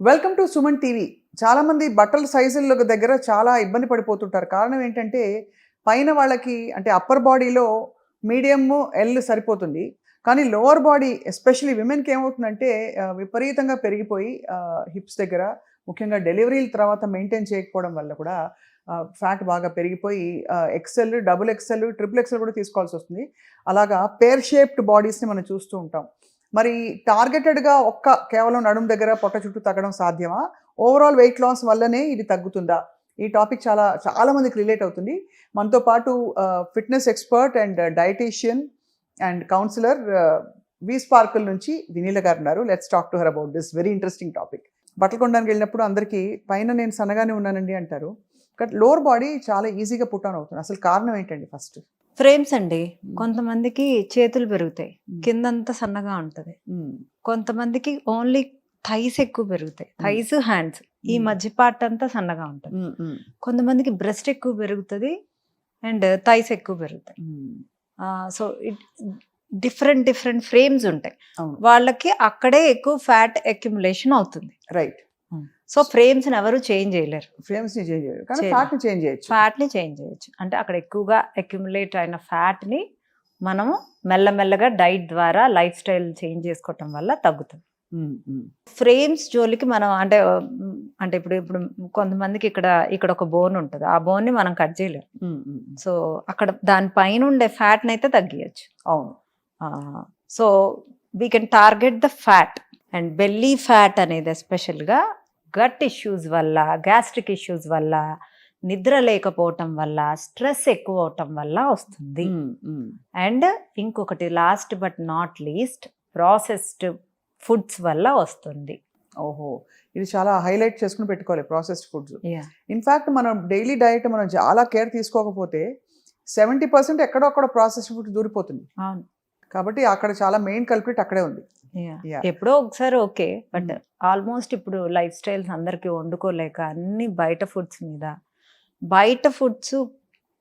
Welcome to Suman TV. చాలామంది బట్టల సైజుల దగ్గర చాలా ఇబ్బంది పడిపోతుంటారు. కారణం ఏంటంటే, పైన వాళ్ళకి అంటే అప్పర్ బాడీలో మీడియము, ఎల్ సరిపోతుంది. కానీ లోవర్ బాడీ ఎస్పెషల్లీ విమెన్‌కి ఏమవుతుందంటే విపరీతంగా పెరిగిపోయి హిప్స్ దగ్గర ముఖ్యంగా డెలివరీల తర్వాత మెయింటైన్ చేయకపోవడం వల్ల కూడా ఫ్యాట్ బాగా పెరిగిపోయి XL, double XL, triple XL కూడా తీసుకోవాల్సొస్తుంది. అలాగా పేర్ షేప్డ్ బాడీస్‌ని మనం చూస్తూ ఉంటాం. మరి టార్గెటెడ్‌గా కేవలం నడుము దగ్గర, పొట్ట చుట్టూ తగ్గడం సాధ్యమా? ఓవరాల్ వెయిట్ లాస్ వల్లనే ఇది తగ్గుతుందా? ఈ టాపిక్ చాలా మందికి రిలేట్ అవుతుంది. మనతో పాటు fitness expert and dietitian and counsellor V Sparkle నుంచి వినీల గారున్నారు. Let's talk to her about this very interesting topic. బట్టలు కొనడానికి వెళ్ళినప్పుడు అందరికీ పైన నేను సన్నగానే ఉన్నానండి అంటారు. బట్ లోవర్ బాడీ చాలా ఈజీగా పుట్ ఆన్ అవుతుంది. అసలు కారణం ఏంటండి ఫస్ట్? ఫ్రేమ్స్ అండి. కొంతమందికి చేతులు పెరుగుతాయి, కిందంతా సన్నగా ఉంటది. కొంతమందికి ఓన్లీ థైస్ ఎక్కువ పెరుగుతాయి, థైస్ హ్యాండ్స్ ఈ మధ్య పార్ట్ అంతా సన్నగా ఉంటుంది. కొంతమందికి బ్రెస్ట్ ఎక్కువ పెరుగుతుంది అండ్ థైస్ ఎక్కువ పెరుగుతాయి. సో డిఫరెంట్ డిఫరెంట్ ఫ్రేమ్స్ ఉంటాయి. వాళ్ళకి అక్కడే ఎక్కువ ఫ్యాట్ అక్యుములేషన్ అవుతుంది. రైట్. సో ఫ్రేమ్స్ ఎవరు చేంజ్ చేయలేరు. ఫ్రేమ్స్ ని చేంజ్ చేయలేరు, కానీ ఫ్యాట్ ని చేంజ్ చేయొచ్చు. ఫ్యాట్ ని చేంజ్ చేయొచ్చు. అంటే అక్కడ ఎక్కువగా అక్యుములేట్ అయిన ఫ్యాట్ ని మనము మెల్లమెల్లగా డైట్ ద్వారా లైఫ్ స్టైల్ చేంజ్ చేసుకోవటం వల్ల తగ్గుతుంది. ఫ్రేమ్స్ జోలికి మనం అంటే ఇప్పుడు ఇప్పుడు కొంతమందికి ఇక్కడ ఒక బోన్ ఉంటుంది, ఆ బోన్ ని మనం కట్ చేయలేము. సో అక్కడ దానిపైన ఉండే ఫ్యాట్ ని అయితే తగ్గియచ్చు. అవును. So we can target the fat and belly fat అనేది ఎస్పెషల్గా గట్ ఇష్యూస్ వల్ల, గ్యాస్ట్రిక్ ఇష్యూస్ వల్ల, నిద్ర లేకపోవటం వల్ల, స్ట్రెస్ ఎక్కువ అవటం వల్ల వస్తుంది. అండ్ ఇంకొకటి last but not least processed foods వల్ల వస్తుంది. ఓహో, ఇది చాలా హైలైట్ చేసుకుని పెట్టుకోవాలి ప్రాసెస్డ్ ఫుడ్స్. ఇన్ఫాక్ట్ మనం డైలీ డైట్ మనం చాలా కేర్ తీసుకోకపోతే 70% ఎక్కడో అక్కడ ప్రాసెస్డ్ ఫుడ్ దూరిపోతుంది. అవును. కాబట్టి అక్కడ చాలా మెయిన్ కల్ప్రిట్ అక్కడే ఉంది. ఎప్పుడో ఒకసారి ఓకే, బట్ ఆల్మోస్ట్ ఇప్పుడు లైఫ్ స్టైల్స్ అందరికి వండుకోలేక అన్ని బయట ఫుడ్స్ మీద, బయట ఫుడ్స్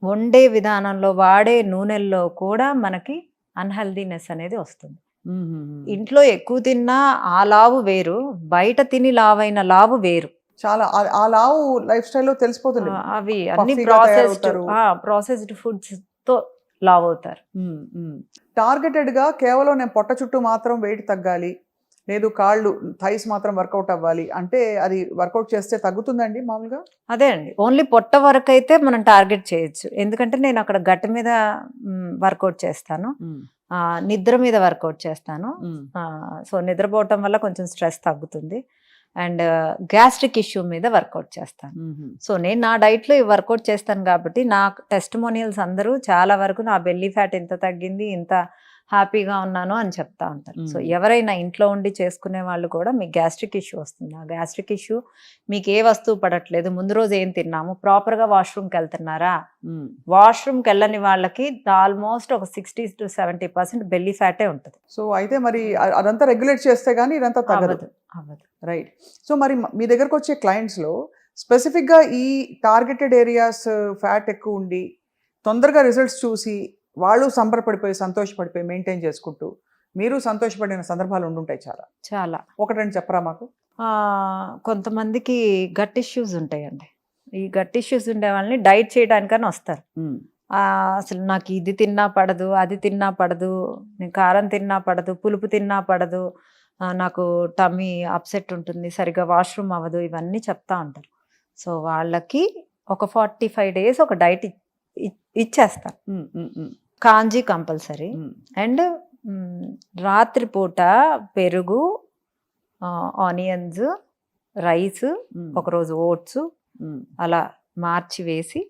వండే విధానంలో వాడే నూనెల్లో కూడా మనకి అన్హెల్దీనెస్ అనేది వస్తుంది. ఇంట్లో ఎక్కువ తిన్నా ఆ లావు వేరు, బయట తిని లావైన లావు వేరు. చాలా ఆ లావు లైఫ్ స్టైల్లో తెలిసిపోతుంది. అవి అన్ని ప్రాసెస్డ్ ఫుడ్స్ తో లావ్ అవుతారు. టార్గెటెడ్ గా కేవలం నేను పొట్ట చుట్టూ మాత్రం వెయిట్ తగ్గాలి, లేదు కాళ్ళు థైస్ మాత్రం వర్కౌట్ అవ్వాలి అంటే అది వర్కౌట్ చేస్తే తగ్గుతుందండి మామూలుగా? అదే అండి, ఓన్లీ పొట్ట వరకు అయితే మనం టార్గెట్ చేయొచ్చు. ఎందుకంటే నేను అక్కడ గట్ మీద వర్కౌట్ చేస్తాను, నిద్ర మీద వర్కౌట్ చేస్తాను. సో నిద్రపోవటం వల్ల కొంచెం స్ట్రెస్ తగ్గుతుంది అండ్ గ్యాస్ట్రిక్ ఇష్యూ మీద వర్కౌట్ చేస్తాను. సో నేను నా డైట్లో వర్కౌట్ చేస్తాను కాబట్టి నా టెస్టిమోనియల్స్ అందరూ చాలా వరకు నా బెల్లీ ఫ్యాట్ ఇంత తగ్గింది, ఇంత హ్యాపీగా ఉన్నాను అని చెప్తా ఉంటారు. సో ఎవరైనా ఇంట్లో ఉండి చేసుకునే వాళ్ళు కూడా మీకు గ్యాస్ట్రిక్ ఇష్యూ వస్తుంది, ఆ గ్యాస్ట్రిక్ ఇష్యూ మీకు ఏ వస్తువు పడట్లేదు, ముందు రోజు ఏం తిన్నాము, ప్రాపర్గా వాష్రూమ్కి వెళ్తున్నారా, వాష్రూమ్కి వెళ్ళని వాళ్ళకి ఆల్మోస్ట్ ఒక 60 to 70% బెల్లీ ఫ్యాటే ఉంటుంది. సో అయితే మరి అదంతా రెగ్యులేట్ చేస్తే కానీ ఇదంతా తగ్గదు. రైట్. సో మరి మీ దగ్గరకు వచ్చే క్లయింట్స్లో స్పెసిఫిక్గా ఈ టార్గెటెడ్ ఏరియాస్ ఫ్యాట్ ఎక్కువ ఉండి తొందరగా రిజల్ట్స్ చూసి వాళ్ళు సంబరపడిపోయి సంతోషపడిపోయి మెయింటైన్ చేసుకుంటూ మీరు సంతోషపడిన సందర్భాలు ఉండుంటాయి చాలా చాలా. ఒకటి రెండు చెప్పరా మాకు? కొంతమందికి గట్ ఇష్యూస్ ఉంటాయండి. ఈ గట్ ఇష్యూస్ ఉండే వాళ్ళని డైట్ చేయడానికని వస్తారు. అసలు నాకు ఇది తిన్నా పడదు, అది తిన్నా పడదు, నేను కారం తిన్నా పడదు, పులుపు తిన్నా పడదు, నాకు టమ్మీ అప్సెట్ ఉంటుంది, సరిగా వాష్రూమ్ అవ్వదు, ఇవన్నీ చెప్తా ఉంటారు. సో వాళ్ళకి ఒక 45 days ఒక డైట్ ఇచ్చేస్తాను. కాంజీ కంపల్సరీ అండ్ రాత్రిపూట పెరుగు, ఆనియన్స్, రైస్, ఒకరోజు ఓట్స్ అలా మార్చి వేసి,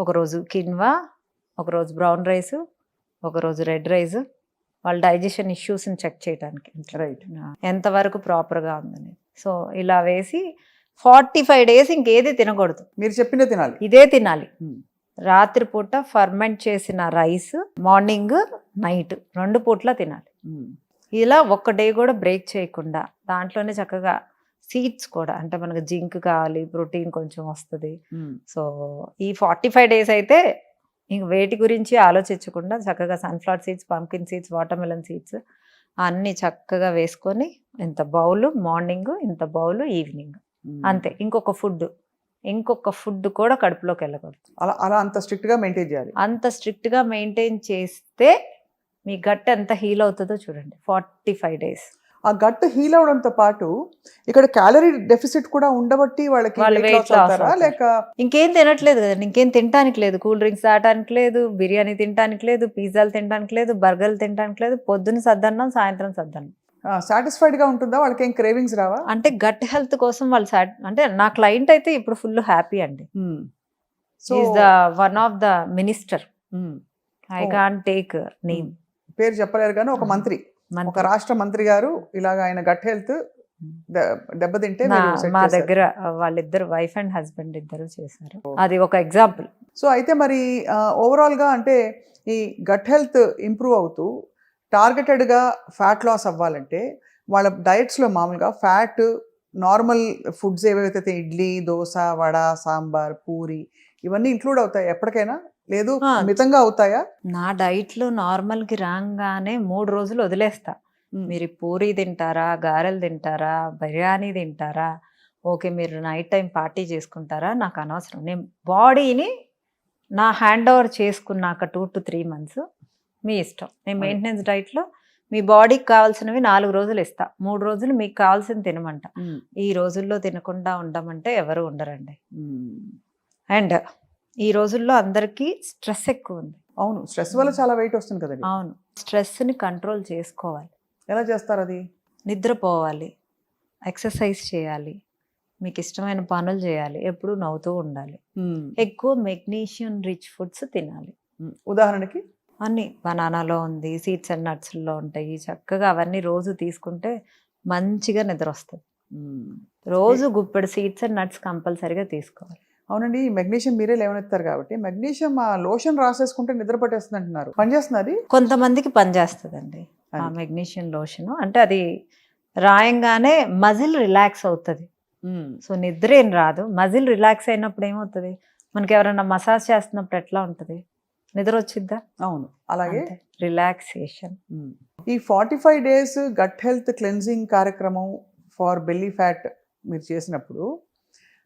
ఒకరోజు కిన్వా, ఒకరోజు బ్రౌన్ రైస్, ఒకరోజు రెడ్ రైస్, వాళ్ళ డైజెషన్ ఇష్యూస్ని చెక్ చేయడానికి రైట్ ఎంతవరకు ప్రాపర్గా ఉందని. సో ఇలా వేసి 45 days ఇంకేది తినకూడదు, మీరు చెప్పిందే తినాలి, ఇదే తినాలి. రాత్రిపూట ఫర్మెంట్ చేసిన రైస్, మార్నింగ్ నైట్ 2 పూట్ల తినాలి. ఇలా ఒక్క డే కూడా బ్రేక్ చేయకుండా, దాంట్లోనే చక్కగా సీడ్స్ కూడా, అంటే మనకు జింక్ కావాలి, ప్రోటీన్ కొంచెం వస్తుంది. సో ఈ 45 days అయితే ఇంక వేటి గురించి ఆలోచించకుండా చక్కగా sunflower seeds, pumpkin seeds, watermelon seeds, అన్ని చక్కగా వేసుకొని ఇంత బౌల్ మార్నింగ్, ఇంత బౌల్ ఈవినింగ్, అంతే. ఇంకొక ఫుడ్ కూడా కడుపులోకి వెళ్ళకూడదు. అలా అలా అంత స్ట్రిక్ట్ గా మెయింటైన్ చేయాలి. అంత స్ట్రిక్ట్ గా మెయింటైన్ చేస్తే మీ గట్ ఎంత హీల్ అవుతుందో చూడండి. 45 days. ఆ గట్ హీల్ అవడంతో పాటు ఇక్కడ క్యాలరీ డెఫిసిట్ కూడా ఉండబట్టి వాళ్ళకి వాళ్ళు weight weight loss loss అవుతారా? అవుతారు. లేక ఇంకేం తినట్లేదు కదండి, ఇంకేం తినడానికి లేదు, కూల్ డ్రింక్స్ తాగడానికి లేదు, బిర్యానీ తినడానికి లేదు, పిజ్జాలు తినడానికి లేదు, బర్గర్లు తినడానికి లేదు, పొద్దున్న సద్దన్నం, సాయంత్రం సద్దన్నం. సాటిస్ఫైడ్ గా ఉంటుందా? వాళ్ళకి ఏం క్రేవింగ్స్ రావా? అంటే గట్ హెల్త్ కోసం వాళ్ళు అంటే నా క్లయింట్ అయితే ఇప్పుడు ఫుల్ హ్యాపీ అండి. So is the one of the minister. I can't take name, పేరు చెప్పలేరు కానీ ఒక మంత్రి, ఒక రాష్ట్ర మంత్రి గారు ఇలాగ ఆయన గట్ హెల్త్ దెబ్బతింటే మీరు set మా చేశారు. దగ్గర వాళ్ళిద్దరు వైఫ్ అండ్ హస్బెండ్ ఇద్దరు చేశారు. అది ఒక ఎగ్జాంపుల్. సో అయితే మరి ఓవరాల్ గా అంటే ఈ గట్ హెల్త్ ఇంప్రూవ్ అవుతూ టార్గెటెడ్గా ఫ్యాట్ లాస్ అవ్వాలంటే వాళ్ళ డయట్స్లో మామూలుగా ఫ్యాట్ నార్మల్ ఫుడ్స్ ఏవైతే ఇడ్లీ, దోశ, వడ, సాంబార్, పూరి ఇవన్నీ ఇంక్లూడ్ అవుతాయి ఎప్పటికైనా? లేదు మితంగా అవుతాయా? నా డైట్ లో నార్మల్ కి రాగానే 3 రోజులు వదిలేస్తా. మీరు పూరి తింటారా, గారెలు తింటారా, బిర్యానీ తింటారా, ఓకే మీరు నైట్ టైం పార్టీ చేసుకుంటారా, నాకు అనవసరం. నేను బాడీని నా హ్యాండ్ ఓవర్ చేసుకున్నాక 2 to 3 months మీ ఇష్టం. నేను మెయింటెనెన్స్ డైట్లో మీ బాడీకి కావాల్సినవి 4 రోజులు ఇస్తా, 3 రోజులు మీకు కావాల్సింది తినమంట. ఈ రోజుల్లో తినకుండా ఉండమంటే ఎవరు ఉండరండి. అండ్ ఈ రోజుల్లో అందరికీ స్ట్రెస్ ఎక్కువ ఉంది. అవును, స్ట్రెస్ వల్ల చాలా వెయిట్ వస్తుంది కదండి. అవును, స్ట్రెస్ని కంట్రోల్ చేసుకోవాలి. ఎలా చేస్తారు అది? నిద్రపోవాలి, ఎక్సర్సైజ్ చేయాలి, మీకు ఇష్టమైన పనులు చేయాలి, ఎప్పుడు నవ్వుతూ ఉండాలి, ఎక్కువ మెగ్నీషియం రిచ్ ఫుడ్స్ తినాలి. ఉదాహరణకి అన్నీ బనానాలో ఉంది, సీడ్స్ అండ్ నట్స్లో ఉంటాయి, చక్కగా అవన్నీ రోజు తీసుకుంటే మంచిగా నిద్ర వస్తుంది. రోజు గుప్పెడు సీడ్స్ అండ్ నట్స్ కంపల్సరీగా తీసుకోవాలి. అవునండి, మెగ్నీషియం మీరే లేవనెత్తారు కాబట్టి మెగ్నీషియం ఆ లోషన్ రాసేసుకుంటే నిద్ర పట్టేస్తుంది అంటున్నారు. పనిచేస్తుంది? కొంతమందికి పనిచేస్తుందండి ఆ మెగ్నీషియం లోషన్. అంటే అది రాయంగానే మజిల్ రిలాక్స్ అవుతుంది. సో నిద్ర ఏం రాదు, మజిల్ రిలాక్స్ అయినప్పుడు ఏమవుతుంది, మనకి ఎవరైనా మసాజ్ చేస్తున్నప్పుడు ఎట్లా ఉంటుంది, నిద్ర వచ్చిద్దా? అవును, అలాగే రిలాక్సేషన్. ఈ 45 days గట్ హెల్త్ క్లెన్జింగ్ కార్యక్రమం ఫార్ బెల్లీ ఫ్యాట్ మీరు చేసినప్పుడు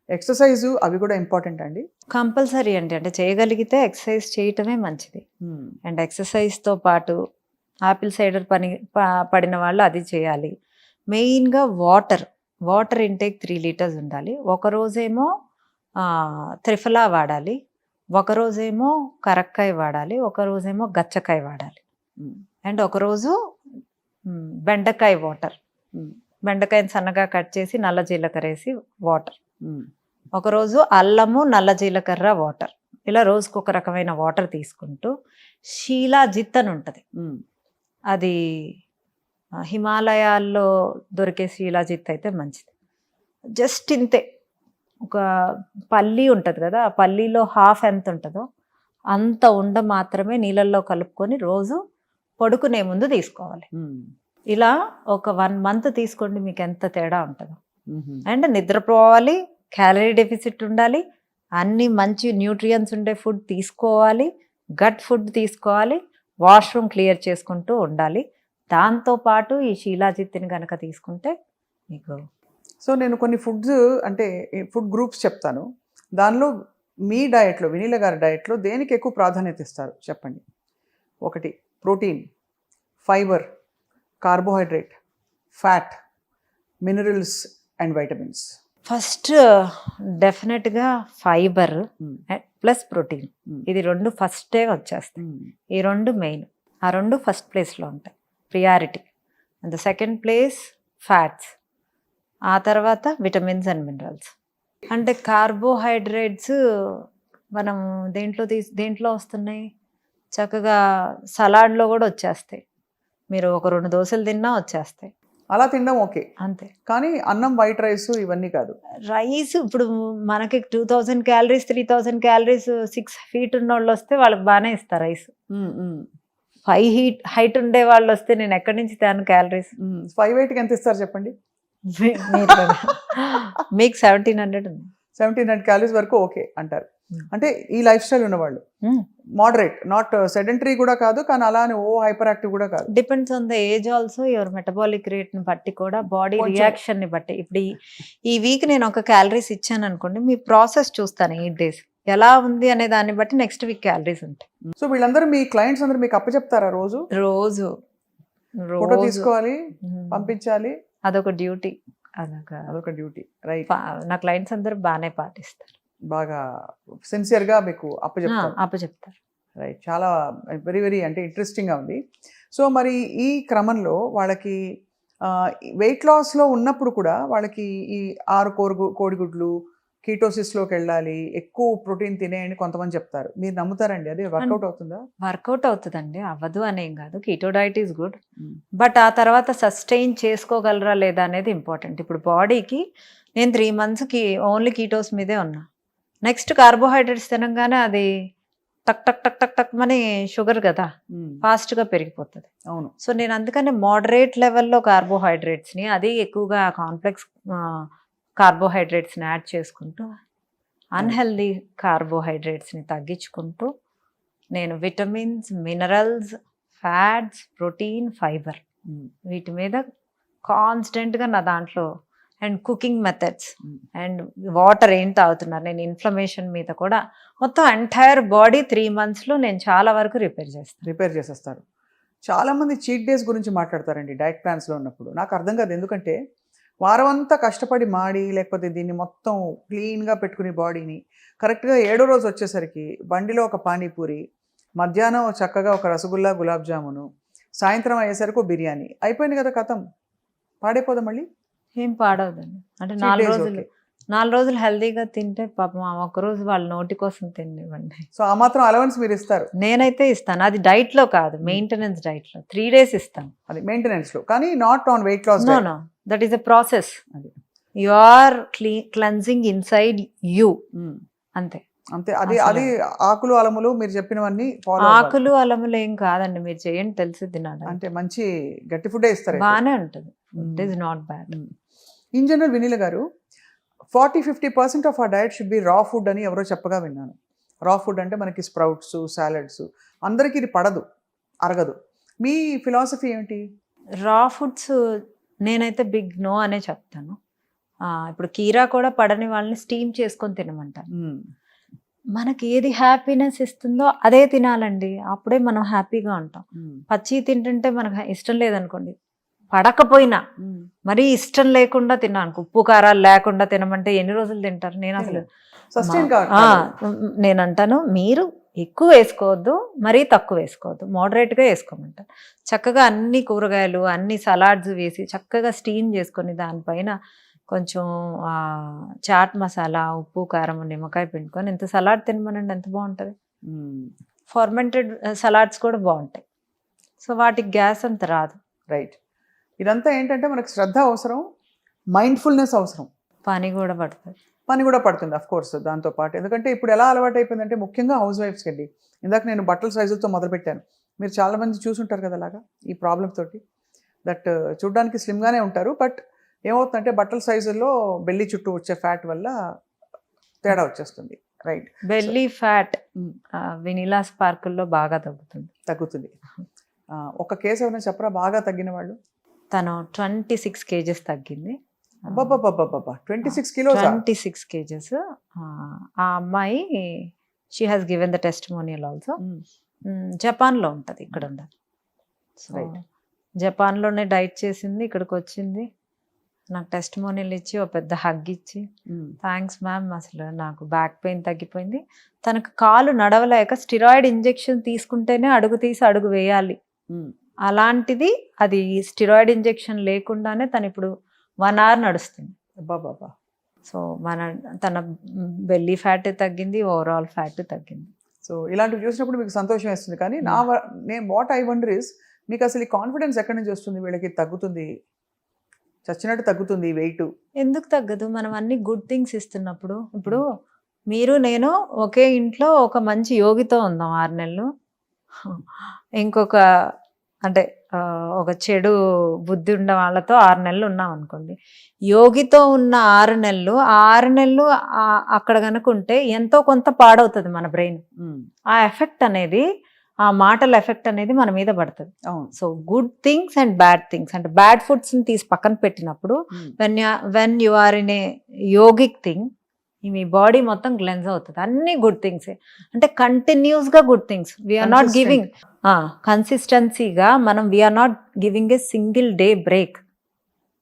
ఎక్సర్సైజ్ అవి కూడా ఇంపార్టెంట్ అండి? కంపల్సరీ అండి, అంటే చేయగలిగితే ఎక్సర్సైజ్ చేయటమే మంచిది. అండ్ ఎక్సర్సైజ్తో పాటు ఆపిల్ సైడర్ పడిన వాళ్ళు అది చేయాలి. మెయిన్గా వాటర్ ఇంటేక్ 3 liters ఉండాలి. ఒకరోజేమో త్రిఫలా వాడాలి, ఒకరోజేమో కరక్కాయ వాడాలి, ఒకరోజేమో గచ్చకాయ వాడాలి, అండ్ ఒకరోజు బెండకాయ వాటర్, బెండకాయని సన్నగా కట్ చేసి నల్ల జీలకర్ర వేసి వాటర్, ఒకరోజు అల్లము నల్ల జీలకర్ర వాటర్, ఇలా రోజుకు ఒక రకమైన వాటర్ తీసుకుంటూ షీలాజిత్ అని ఉంటుంది, అది హిమాలయాల్లో దొరికే షీలాజిత్ అయితే మంచిది. జస్ట్ ఇంతే, ఒక పల్లి ఉంటుంది కదా, ఆ పల్లీలో హాఫ్ ఎంత ఉంటుందో అంత ఉండ మాత్రమే నీళ్ళల్లో కలుపుకొని రోజు పడుకునే ముందు తీసుకోవాలి. ఇలా ఒక 1 month తీసుకోండి, మీకు ఎంత తేడా ఉంటుందో. అండ్ నిద్రపోవాలి, క్యాలరీ డెఫిసిట్ ఉండాలి, అన్ని మంచి న్యూట్రియన్స్ ఉండే ఫుడ్ తీసుకోవాలి, గట్ ఫుడ్ తీసుకోవాలి, వాష్రూమ్ క్లియర్ చేసుకుంటూ ఉండాలి. దాంతోపాటు ఈ షీలాజిత్ని కనుక తీసుకుంటే మీకు. సో నేను కొన్ని ఫుడ్స్ అంటే ఫుడ్ గ్రూప్స్ చెప్తాను, దానిలో మీ డయట్లో, వినీల గారి డయట్లో దేనికి ఎక్కువ ప్రాధాన్యత ఇస్తారు చెప్పండి? 1 protein, fibre, carbohydrate, fat, minerals and vitamins. First డెఫినెట్గా ఫైబర్ ప్లస్ ప్రోటీన్, ఇది 2 ఫస్టే వచ్చేస్తాయి. ఈ 2 మెయిన్, ఆ 2 ఫస్ట్ ప్లేస్లో ఉంటాయి, priority. And the second place fats, ఆ తర్వాత విటమిన్స్ అండ్ మినరల్స్. అంటే కార్బోహైడ్రేట్స్ మనం దేంట్లో వస్తున్నాయి, చక్కగా సలాడ్లో కూడా వచ్చేస్తాయి, మీరు ఒక 2 దోశలు తిన్నా వచ్చేస్తాయి. అలా తినడం ఓకే, అంతే. కానీ అన్నం, వైట్ రైస్ ఇవన్నీ కాదు. రైస్ ఇప్పుడు మనకి 2000 calories 3000 calories 6 feet ఉన్న వాళ్ళు వస్తే వాళ్ళకి బాగానే ఇస్తారు రైస్. 5 height ఉండే వాళ్ళు వస్తే నేను ఎక్కడి నుంచి తేను క్యాలరీస్? 5'8" ఎంత ఇస్తారు చెప్పండి? మీకు 1700 ఉంది. 1700 calories వరకు ఓకే అంటారు. అంటే ఈ లైఫ్ స్టైల్ ఉన్నవాళ్ళు మోడరేట్, నాట్ సెడెంటరీ కూడా కాదు, కానీ అలానే ఓ హైపర్ యాక్టివ్ కూడా కాదు. Depends on the age also, your metabolic rate ని బట్టి కూడా, బాడీ కొంచెం- రియాక్షన్ ని బట్టి. ఇప్పుడు ఈ వీక్ నేను ఒక క్యాలరీస్ ఇచ్చాను అనుకోండి, మీ ప్రాసెస్ చూస్తాను 8 days ఎలా ఉంది అనే దాన్ని బట్టి నెక్స్ట్ వీక్ క్యాలరీస్ ఉంటాయి. సో వీళ్ళందరూ మీ క్లయింట్స్ అందరూ మీకు అప్పచెప్తారా రోజు? రోజు ఫోటో రోజు తీసుకోవాలి, ఉమ్. పంపించాలి, అదొక డ్యూటీ. అదొక డ్యూటీ. రైట్. నా క్లయింట్స్ అందరూ బాగానే పాటిస్తారు, బాగా సిన్సియర్ గా మీకు అప్పచెప్తారు. అప్పచెప్తారు. రైట్. చాలా వెరీ వెరీ అంటే ఇంట్రెస్టింగ్గా ఉంది. సో మరి ఈ క్రమంలో వాళ్ళకి వెయిట్ లాస్లో ఉన్నప్పుడు కూడా వాళ్ళకి ఈ 6 కోడిగుడ్లు, కీటోసిస్లోకి వెళ్ళాలి, ఎక్కువ ప్రోటీన్ తినేయండి కొంతమంది చెప్తారు. మీరు నమ్ముతారండి? అది వర్కౌట్ అవుతుందా? వర్కౌట్ అవుతుందండి, అవ్వదు అనేం కాదు. Keto diet is good, but ఆ తర్వాత సస్టైన్ చేసుకోగలరా లేదా అనేది ఇంపార్టెంట్. ఇప్పుడు బాడీకి నేను 3 monthsకి ఓన్లీ కీటోస్ మీదే ఉన్నా, నెక్స్ట్ కార్బోహైడ్రేట్స్ తినగానే అది టక్ టక్ టక్ టక్ టక్ మని షుగర్ కదా, ఫాస్ట్గా పెరిగిపోతుంది. అవును. సో నేను అందుకని మోడరేట్ లెవెల్లో కార్బోహైడ్రేట్స్ని, అది ఎక్కువగా కాంప్లెక్స్ కార్బోహైడ్రేట్స్ని యాడ్ చేసుకుంటూ, అన్హెల్దీ కార్బోహైడ్రేట్స్ని తగ్గించుకుంటూ, నేను vitamins, minerals, fats, protein, fibre వీటి మీద కాన్స్టెంట్గా నా దాంట్లో, and cooking methods and water ఏం తాగుతున్నారు, నేను ఇన్ఫ్లమేషన్ మీద కూడా మొత్తం ఎంటైర్ బాడీ 3 monthsలో నేను చాలా వరకు రిపేర్ చేసేస్తారు. చాలామంది చీట్ డేస్ గురించి మాట్లాడతారండి డైట్ ప్లాన్స్లో ఉన్నప్పుడు. నాకు అర్థం కాదు, ఎందుకంటే వారం అంతా కష్టపడి మాడి, లేకపోతే దీన్ని మొత్తం క్లీన్గా పెట్టుకుని బాడీని కరెక్ట్గా 7వ రోజు వచ్చేసరికి బండిలో ఒక పానీపూరి, మధ్యాహ్నం చక్కగా ఒక రసగుల్లా, గులాబ్ జామును, సాయంత్రం అయ్యేసరికి బిర్యానీ అయిపోయింది కదా, కథం, పాడైపోదా మళ్ళీ? ఏం పాడవదండి. అంటే Cheat 4 days రోజులు okay. 4 రోజులు హెల్దీగా తింటే పాపం ఆ ఒక్కరోజు వాళ్ళ నోటి కోసం తినివ్వండి. సో ఆ మాత్రం అలవెన్స్ మీరు ఇస్తారు? నేనైతే ఇస్తాను, అది డైట్లో కాదు, మెయింటెనెన్స్ డైట్లో 3 days ఇస్తాను. అది మెయింటెనెన్స్లో, కానీ not on weight loss. No, that is a process. అది. You are cleansing inside you, అంతే. అంతే. అది అసలు. అది ఆకులు అలములు మీరు చెప్పినవన్నీ ఫాలో ఆకులు అలములు ఏం కాదండి, మీరు చేయండి, తెలిసిద్ది నా diet. అంటే మంచి గట్టి ఫుడ్ ఇస్తారు. బాగానే ఉంటుంది, it is not bad. In general Vineela గారు, 40-50% of a diet should be raw food అని ఎవరో చెప్పగా విన్నాను. రా ఫుడ్ అంటే మనకి స్ప్రౌట్స్, సాలడ్స్, అందరికీ ఇది పడదు, అరగదు. మీ ఫిలాసఫీ ఏమిటి? రా ఫుడ్స్ నేనైతే బిగ్ నో అనే చెప్తాను. ఇప్పుడు కీరా కూడా పడని వాళ్ళని స్టీమ్ చేసుకొని తినమంటాను. మనకి ఏది హ్యాపీనెస్ ఇస్తుందో అదే తినాలండి, అప్పుడే మనం హ్యాపీగా ఉంటాం. పచ్చి తింటుంటే మనకు ఇష్టం లేదనుకోండి, పడకపోయినా మరీ ఇష్టం లేకుండా తిన్నాను, ఉప్పు కారాలు లేకుండా తినమంటే ఎన్ని రోజులు తింటారు? నేను అసలు సస్టైన్ నేను అంటాను, మీరు ఎక్కువ వేసుకోవద్దు, మరీ తక్కువ వేసుకోవద్దు, మోడరేట్గా వేసుకోమంటారు. చక్కగా అన్ని కూరగాయలు, అన్ని సలాడ్స్ వేసి చక్కగా స్టీమ్ చేసుకొని, దానిపైన కొంచెం చాట్ మసాలా, ఉప్పు, కారం, నిమ్మకాయ పిండుకొని ఇంత సలాడ్ తినమనండి, ఎంత బాగుంటుంది. ఫర్మెంటెడ్ సలాడ్స్ కూడా బాగుంటాయి. సో వాటికి గ్యాస్ అంత రాదు. రైట్. ఇదంతా ఏంటంటే మనకు శ్రద్ధ అవసరం, మైండ్ఫుల్నెస్ అవసరం, పని కూడా పడుతుంది. పని కూడా పడుతుంది అఫ్ కోర్స్ దాంతోపాటు. ఎందుకంటే ఇప్పుడు ఎలా అలవాటు అయిపోయిందంటే, ముఖ్యంగా హౌస్ వైఫ్స్కి అండి, ఇందాక నేను బట్టల సైజులతో మొదలుపెట్టాను, మీరు చాలామంది చూసుంటారు కదా అలాగా ఈ ప్రాబ్లమ్ తోటి. దట్ చూడడానికి స్లిమ్గానే ఉంటారు, బట్ ఏమవుతుందంటే బట్టల సైజుల్లో బెల్లి చుట్టూ వచ్చే ఫ్యాట్ వల్ల తేడా వచ్చేస్తుంది. రైట్. బెల్లీ ఫ్యాట్ వెనిలా స్పార్కుల్లో బాగా తగ్గుతుంది. ఒక కేసు ఏమైనా చెప్పరా బాగా తగ్గిన వాళ్ళు? తను 26 kgs తగ్గింది. 26 kilos? 26 kgs. ఆ అమ్మాయి she has given the testimonial also. జపాన్లో ఉంటుంది, ఇక్కడ ఉండదు. జపాన్లోనే డైట్ చేసింది, ఇక్కడికి వచ్చింది, నాకు టెస్టిమోనియల్ ఇచ్చి ఒక పెద్ద హగ్ ఇచ్చి, థ్యాంక్స్ మ్యామ్, అసలు నాకు బ్యాక్ పెయిన్ తగ్గిపోయింది. తనకు కాలు నడవలేక స్టిరాయిడ్ ఇంజెక్షన్ తీసుకుంటేనే అడుగు తీసి అడుగు వేయాలి, అలాంటిది అది స్టిరాయిడ్ ఇంజెక్షన్ లేకుండానే తను ఇప్పుడు 1 hour నడుస్తుంది. సో తన బెల్లీ ఫ్యాట్ తగ్గింది, ఓవరాల్ ఫ్యాట్ తగ్గింది. సో ఇలాంటివి చూసినప్పుడు మీకు సంతోషం వేస్తుంది. కానీ నేను వాట్ ఐ వండర్ ఇస్, మీకు అసలు ఈ కాన్ఫిడెన్స్ ఎక్కడి నుంచి వస్తుంది? వీళ్ళకి తగ్గుతుంది, చచ్చినట్టు తగ్గుతుంది వెయిట్. ఎందుకు తగ్గదు? మనం అన్ని గుడ్ థింగ్స్ ఇస్తున్నప్పుడు. ఇప్పుడు మీరు నేను ఒకే ఇంట్లో ఒక మంచి యోగితో ఉందాం 6 నెలలు, ఇంకొక అంటే ఒక చెడు బుద్ధి ఉన్న వాళ్ళతో 6 నెలలు ఉన్నాం అనుకోండి, యోగితో ఉన్న 6 నెలలు, ఆ 6 నెలలు అక్కడ కనుక ఉంటే ఎంతో కొంత పాడవుతుంది మన బ్రెయిన్. ఆ ఎఫెక్ట్ అనేది, ఆ మాటల ఎఫెక్ట్ అనేది మన మీద పడుతుంది. అవును. So good things and bad things, అంటే బ్యాడ్ ఫుడ్స్ని తీసి పక్కన పెట్టినప్పుడు when you are in a yogic thing, మీ బాడీ మొత్తం క్లెన్స్ అవుతుంది. అన్ని గుడ్ థింగ్స్, అంటే కంటిన్యూస్గా good things. We're not giving కన్సిస్టెన్సీగా, మనం we're not giving a single day break.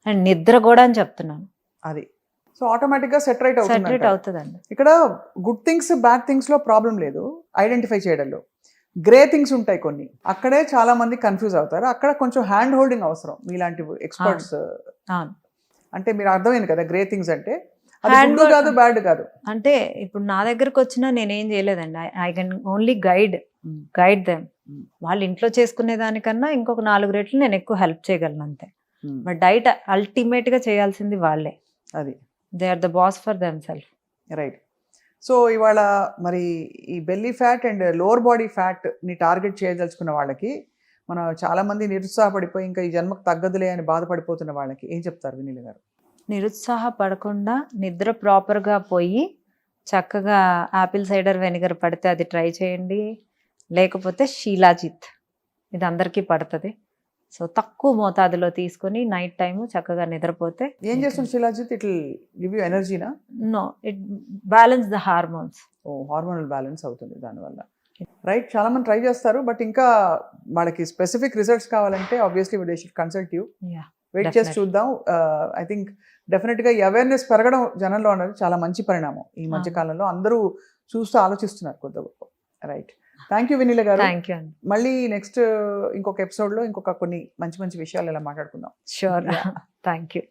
And నిద్ర కూడా అని చెప్తున్నాను, అది సో ఆటోమేటిక్గా సెటరేట్ సెటరేట్ అవుతుంది. అవుతుందండి. ఇక్కడ గుడ్ థింగ్స్ బ్యాడ్ థింగ్స్లో ప్రాబ్లం లేదు, ఐడెంటిఫై చేయడంలో. గ్రే థింగ్స్ ఉంటాయి కొన్ని, అక్కడే చాలా మంది కన్ఫ్యూజ్ అవుతారు. అక్కడ కొంచెం హ్యాండ్ హోల్డింగ్ అవసరం మీలాంటి ఎక్స్పర్ట్స్. అవును. అంటే మీరు అర్థమైంది కదా, గ్రే థింగ్స్ అంటే అది Hand good కాదు, బ్యాడ్ కాదు. అంటే ఇప్పుడు నా దగ్గరకు వచ్చినా నేనేం చేయలేదండి. I can only guide them. వాళ్ళు ఇంట్లో చేసుకునే దానికన్నా ఇంకొక 4 రెట్లు నేను ఎక్కువ హెల్ప్ చేయగలను అంతే. బట్ డైట్ అల్టిమేట్ గా చేయాల్సింది వాళ్ళే. అది they are the boss for themselves. Right. So ఇవాళ మరి ఈ belly fat and lower body fat ని టార్గెట్ చేయదలుచుకున్న వాళ్ళకి, మనం చాలా మంది నిరుత్సాహపడిపోయి ఇంకా ఈ జన్మకు తగ్గదులే అని బాధపడిపోతున్న వాళ్ళకి ఏం చెప్తారు వినీల గారు? నిరుత్సాహపడకుండా నిద్ర ప్రాపర్గా పోయి చక్కగా యాపిల్ సైడర్ వెనిగర్ పడితే అది ట్రై చేయండి, లేకపోతే షీలాజిత్, ఇది అందరికీ పడుతుంది. సో తక్కువ మోతాదులో తీసుకొని నైట్ టైం చక్కగా నిద్రపోతే. ఏం చేస్తుంది shilajit? It will give you ఎనర్జీనా? No, it balance the hormones. ఓ, హార్మోనల్ బ్యాలెన్స్ అవుతుంది దానివల్ల. రైట్. చాలా మంది ట్రై చేస్తారు, బట్ ఇంకా వాళ్ళకి స్పెసిఫిక్ రిజల్ట్స్ కావాలంటే obviously they should consult you. Wait చేసి చూద్దాం. ఐ థింక్ డెఫినెట్గా ఈ అవేర్నెస్ పెరగడం జనంలో అనేది చాలా మంచి పరిణామం. ఈ మధ్య కాలంలో అందరూ చూస్తూ ఆలోచిస్తున్నారు కొద్ది గొప్ప. రైట్. థ్యాంక్ యూ వినీల గారు. థ్యాంక్ యూ అండి. మళ్ళీ నెక్స్ట్ ఇంకొక ఎపిసోడ్లో ఇంకొక కొన్ని మంచి మంచి విషయాలు ఇలా మాట్లాడుకుందాం. షూర్. Thank you.